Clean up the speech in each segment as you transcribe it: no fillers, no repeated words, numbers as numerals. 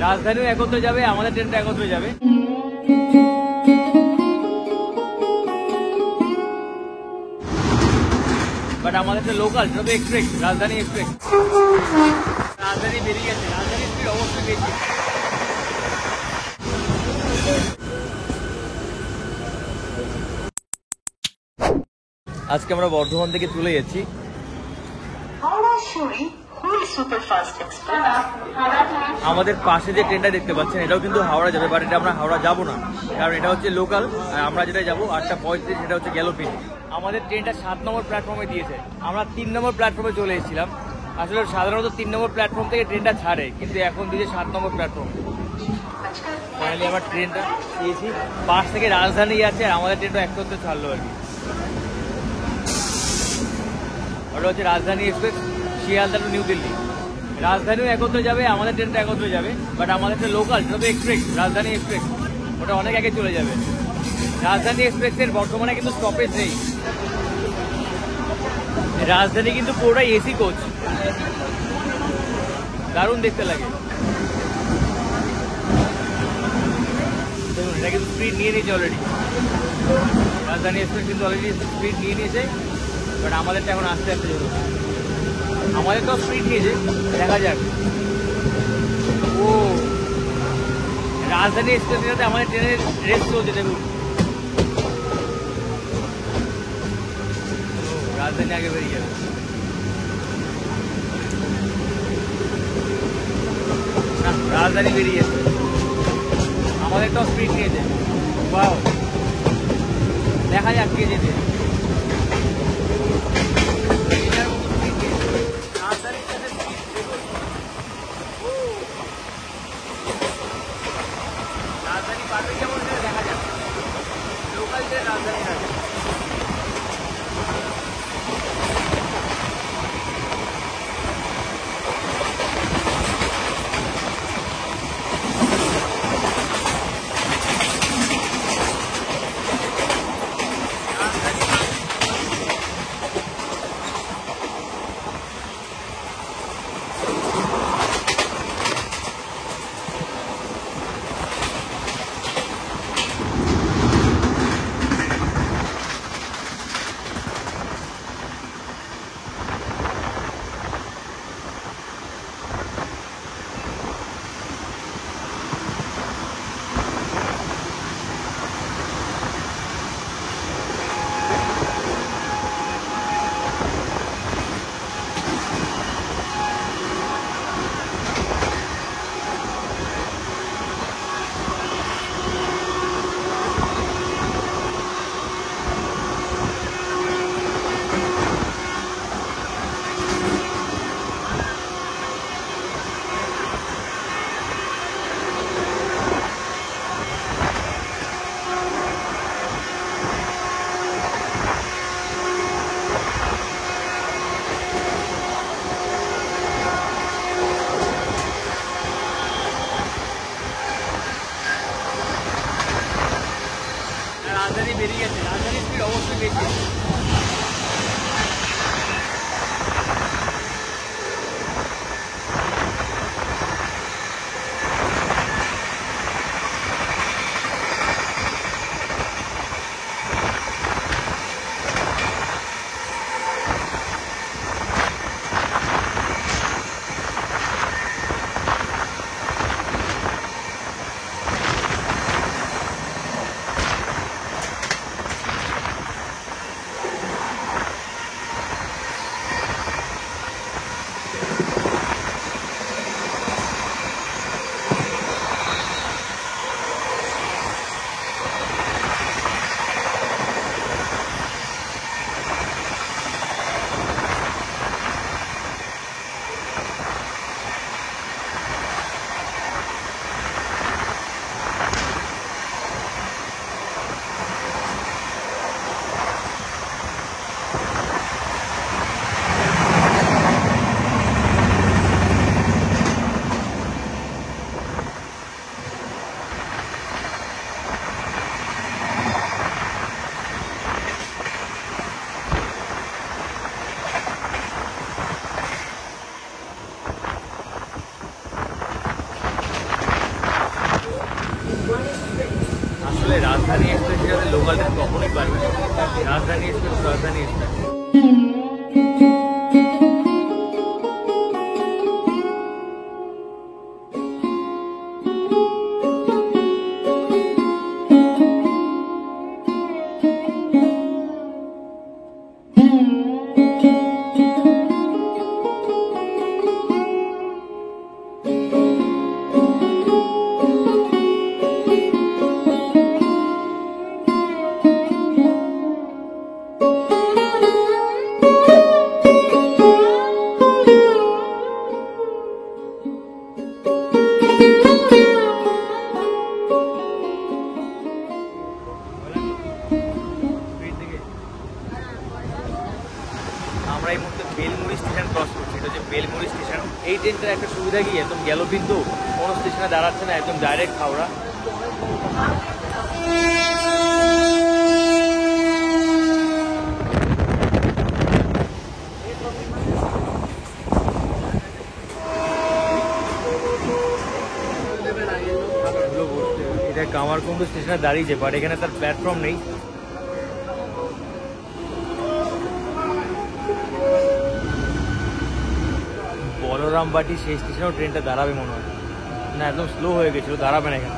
রাজধানীও একত্রে যাবে, আমাদের ট্রেনটা একত্রে যাবে। বাট আমাদের তো লোকাল, তবে এক্সপ্রেস, রাজধানী এক্সপ্রেস। রাজধানী বেরিয়ে গেছে, রাজধানী স্পিড অবশ্যই বেশি। আজকে আমরা বর্ধমান থেকে চলে যাচ্ছি। আমাদের পাশে যে ট্রেনটা দেখতে পাচ্ছেন এটাও কিন্তু হাওড়া যাবে, বাট এটা আমরা হাওড়া যাবো না, কারণ এটা হচ্ছে লোকাল। আর আমরা যেটা যাবো 8:35, সেটা হচ্ছে গ্যালোপিন। আমাদের ট্রেনটা 7 নম্বর প্ল্যাটফর্মে দিয়েছে, আমরা 3 নম্বর প্ল্যাটফর্মে চলে এসেছিলাম। আসলে সাধারণত 3 নম্বর প্ল্যাটফর্ম থেকে ট্রেনটা ছাড়ে, কিন্তু এখন দিয়েছে 7 নম্বর প্ল্যাটফর্ম। ফাইনালি আমার ট্রেনটা দিয়েছি, পাশ থেকে রাজধানী যাচ্ছে, আর আমাদের ট্রেনটা একত্রে ছাড়লো আর কি। ওটা হচ্ছে রাজধানী এক্সপ্রেস, শিয়ালদা টু নিউ দিল্লি। রাজধানীও একত্রে যাবে, আমাদের ট্রেনটা একত্রে যাবে, বাট আমাদের একটা লোকাল, তবে এক্সপ্রেস, রাজধানী এক্সপ্রেস, ওটা অনেক আগে চলে যাবে। রাজধানী এক্সপ্রেসের বর্তমানে কিন্তু স্টপেজ নেই। রাজধানী কিন্তু পুরোটাই এসি কোচ, দারুণ দেখতে লাগে। দেখুন এটা কিন্তু স্পিড নিয়ে নিয়েছে অলরেডি, রাজধানী এক্সপ্রেস কিন্তু অলরেডি স্পিড নিয়ে নিয়েছে, বাট আমাদেরটা এখন আস্তে আস্তে চলবে। আমাদের তো স্পিড নিয়েছে, দেখা যাক। ও রাজধানী এক্সপ্রেসের সাথে আমাদের ট্রেনের রেস চলছে, দেখুন রাজধানী আগে বেরিয়ে যাবে। রাজধানী বেরিয়ে যাচ্ছে, আমাদের তো স্পিড নিয়েছে। বাও, দেখা যাক কে যেতে। রাজধানী পারবে কেমন দেখা যাক, লোকাল ট্রেন রাজধানী আছে। রাজধানী বেরিয়ে গেছে, রাজধানী স্পিড অবশ্যই বেশি। রাজধানী এক্সপ্রেসের সাথে লোকাল ট্রেন কখনোই পারবে না। রাজধানী এক্সপ্রেস রাজধানী এক্সপ্রেস। আমরা এই মুহূর্তে বেলমুড়ি স্টেশন ক্রস করছি। এটা হচ্ছে বেলমুড়ি স্টেশন। এই ট্রেনটার একটা সুবিধা কি, একদম গেল কিন্তু কোনো স্টেশনে দাঁড়াচ্ছে না, একদম ডাইরেক্ট হাওড়া। এটা কামারকুণ্ডু স্টেশনে দাঁড়িয়েছে, বাট এখানে তার প্ল্যাটফর্ম নেই। বলরামবাটি সেই স্টেশনেও ট্রেনটা দাঁড়াবে মনে হয় না, একদম স্লো হয়ে গেছিল, দাঁড়াবে না এখানে।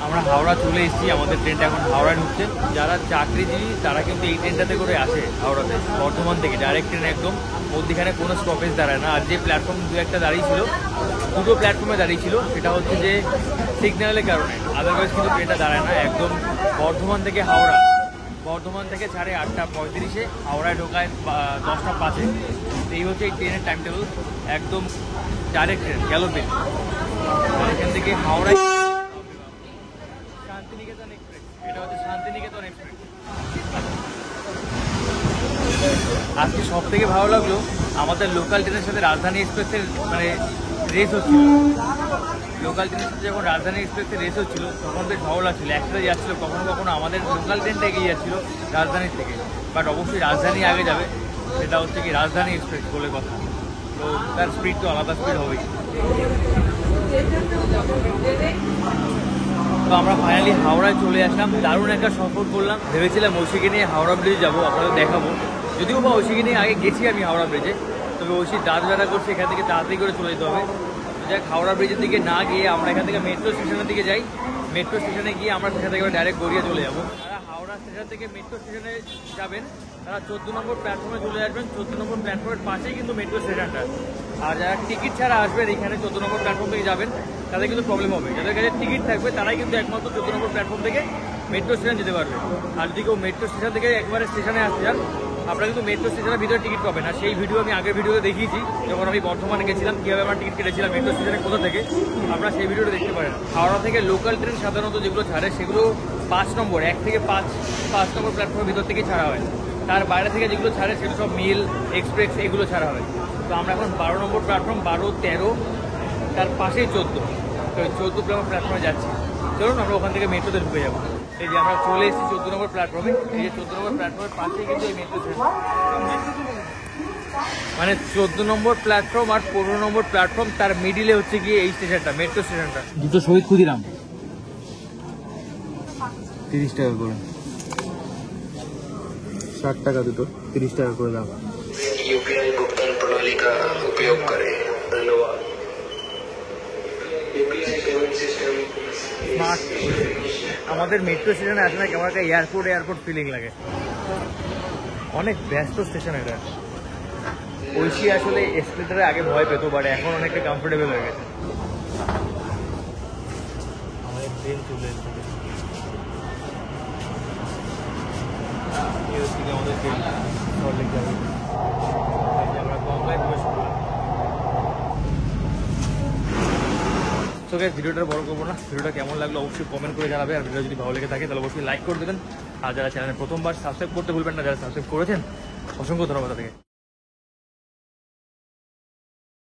আমরা হাওড়া চলে এসেছি, আমাদের ট্রেনটা এখন হাওড়ায় ঢুকছে। যারা চাকরিজীবী তারা কিন্তু এই ট্রেনটাতে করে আসে হাওড়াতে, বর্ধমান থেকে ডাইরেক্ট ট্রেন একদম। মধ্যখানে কোনো স্টপেজ দাঁড়ায় না। আর যে প্ল্যাটফর্ম দু একটা দাঁড়িয়েছিল, দুটো প্ল্যাটফর্মে দাঁড়িয়েছিল, সেটা হচ্ছে যে সিগন্যালের কারণে, আদারওয়াইজ কিন্তু ট্রেনটা দাঁড়ায় না। একদম বর্ধমান থেকে হাওড়া, বর্ধমান থেকে ছাড়ে 8:35, হাওড়ায় ঢোকায় 10:05। এই হচ্ছে এই ট্রেনের টাইম টেবিল, একদম ডাইরেক্ট ট্রেন গ্যালোপিন। এখান থেকে হাওড়ায় শান্তিনিকেতন এক্সপ্রেস, এটা হচ্ছে শান্তিনিকেতন এক্সপ্রেস। আজকে সব থেকে ভালো লাগলো আমাদের লোকাল ট্রেনের সাথে রাজধানী এক্সপ্রেসের মানে রেস হচ্ছিল। লোকাল ট্রেনের সাথে যখন রাজধানী এক্সপ্রেসের রেস হচ্ছিল তখন বেশ ভালো লাগছিল, একসাথে যাচ্ছিল। কখনো কখনো আমাদের লোকাল ট্রেনটা এগিয়ে যাচ্ছিল রাজধানীর থেকে, বাট অবশ্যই রাজধানী আগে যাবে, সেটা হচ্ছে কি রাজধানী এক্সপ্রেস বলে কথা। তো তার স্পিড তো আলাদা স্পিড হবেই। তো আমরা ফাইনালি হাওড়ায় চলে আসলাম। দারুণ একটা সফর করলাম। ভেবেছিলাম ঐশীকে নিয়ে হাওড়া ব্রিজে যাবো, আপনাদের দেখাবো। যদিও বা ঐশীকে নিয়ে আগে গেছি আমি হাওড়া ব্রিজে, তবে ঐশী দাঁড়া দাঁড়া করছে, এখান থেকে তাড়াতাড়ি করে চলে যেতে হবে। যাক, হাওড়া ব্রিজের দিকে না গিয়ে আমরা এখান থেকে মেট্রো স্টেশনের দিকে যাই। মেট্রো স্টেশনে গিয়ে আমরা সেখান থেকে ডাইরেক্ট গড়িয়া চলে যাবো। যারা হাওড়া স্টেশন থেকে মেট্রো স্টেশনে যাবেন তারা 14 নম্বর প্ল্যাটফর্মে চলে আসবেন। 14 নম্বর প্ল্যাটফর্মের পাশেই কিন্তু মেট্রো স্টেশনটা। আর যারা টিকিট ছাড়া আসবেন এখানে 14 নম্বর প্ল্যাটফর্ম থেকে যাবেন, তাদের কিন্তু প্রবলেম হবে। যাদের কাছে টিকিট থাকবে তারাই কিন্তু একমাত্র 14 নম্বর প্ল্যাটফর্ম থেকে মেট্রো স্টেশন যেতে পারবে। আর যদি কেউ মেট্রো স্টেশন থেকে একবারে স্টেশনে আসতে চান, আপনারা কিন্তু মেট্রো স্টেশনের ভিতরে টিকিট পাবেন। আর সেই ভিডিও আমি আগের ভিডিওতে দেখিয়েছি, যখন আমি বর্ধমানে গেছিলাম কীভাবে আমার টিকিট কেটেছিলাম মেট্রো স্টেশনে কোথা থেকে, আপনারা সেই ভিডিওটা দেখতে পারেন। হাওড়া থেকে লোকাল ট্রেন সাধারণত যেগুলো ছাড়ে সেগুলো 5 নম্বর, 1 থেকে 5 নম্বর প্ল্যাটফর্মের ভিতর থেকেই ছাড়া হয়। তার বাইরে থেকে যেগুলো ছাড়ে সেগুলো সব মেল, এক্সপ্রেস এগুলো ছাড়া হয়। তো আমরা এখন 12 নম্বর প্ল্যাটফর্ম, 12, 13, তার পাশেই 14, তো 14 নম্বর প্ল্যাটফর্মে যাচ্ছি। চলুন আমরা ওখান থেকে মেট্রোতে ঢুকে যাবো। এই যে আমরা চলে এসেছি 14 নম্বর প্ল্যাটফর্মে। এই যে 14 নম্বর প্ল্যাটফর্মের পাশেই কিন্তু এই মেট্রো স্টেশন, মানে 14 নম্বর প্ল্যাটফর্ম আর 15 নম্বর প্ল্যাটফর্ম, তার মিডিলে হচ্ছে গিয়ে এই স্টেশনটা, মেট্রো স্টেশনটা। দুটো শহীদ ক্ষুদিরাম 30 টাকা করে, 60 টাকা দুটো, 30 টাকা করে দাম। यूपीआई भुगतान प्रणाली का उपयोग करें, धन्यवाद। UPI payment system smart. আমাদের মেট্রো স্টেশনে আসলে কেমন একটা এয়ারপোর্ট ফিলিং লাগে। অনেক ব্যস্ত স্টেশন এটা। ঐশী আসলে এসকেলেটারে আগে ভয় পেতো, বাট এখন অনেকটা কমফোর্টেবল হয়ে গেছে। আমাদের ট্রেন চলে এসেছে, এই হচ্ছে আমাদের ট্রেন সল্টলেক যাবে। আমরা কমলায় প্রবেশ করলাম। তো গাইস, ভিডিওটা বড় করবো না, ভিডিওটা কেমন লাগলো অবশ্যই কমেন্ট করে জানাবে। আর ভিডিও যদি ভালো লেগে থাকে তাহলে অবশ্যই লাইক করে দেবেন। আর যারা চ্যানেলে প্রথমবার সাবস্ক্রাইব করতে ভুলবেন না, যারা সাবস্ক্রাইব করেছেন অসংখ্য ধন্যবাদ তাদেরকে।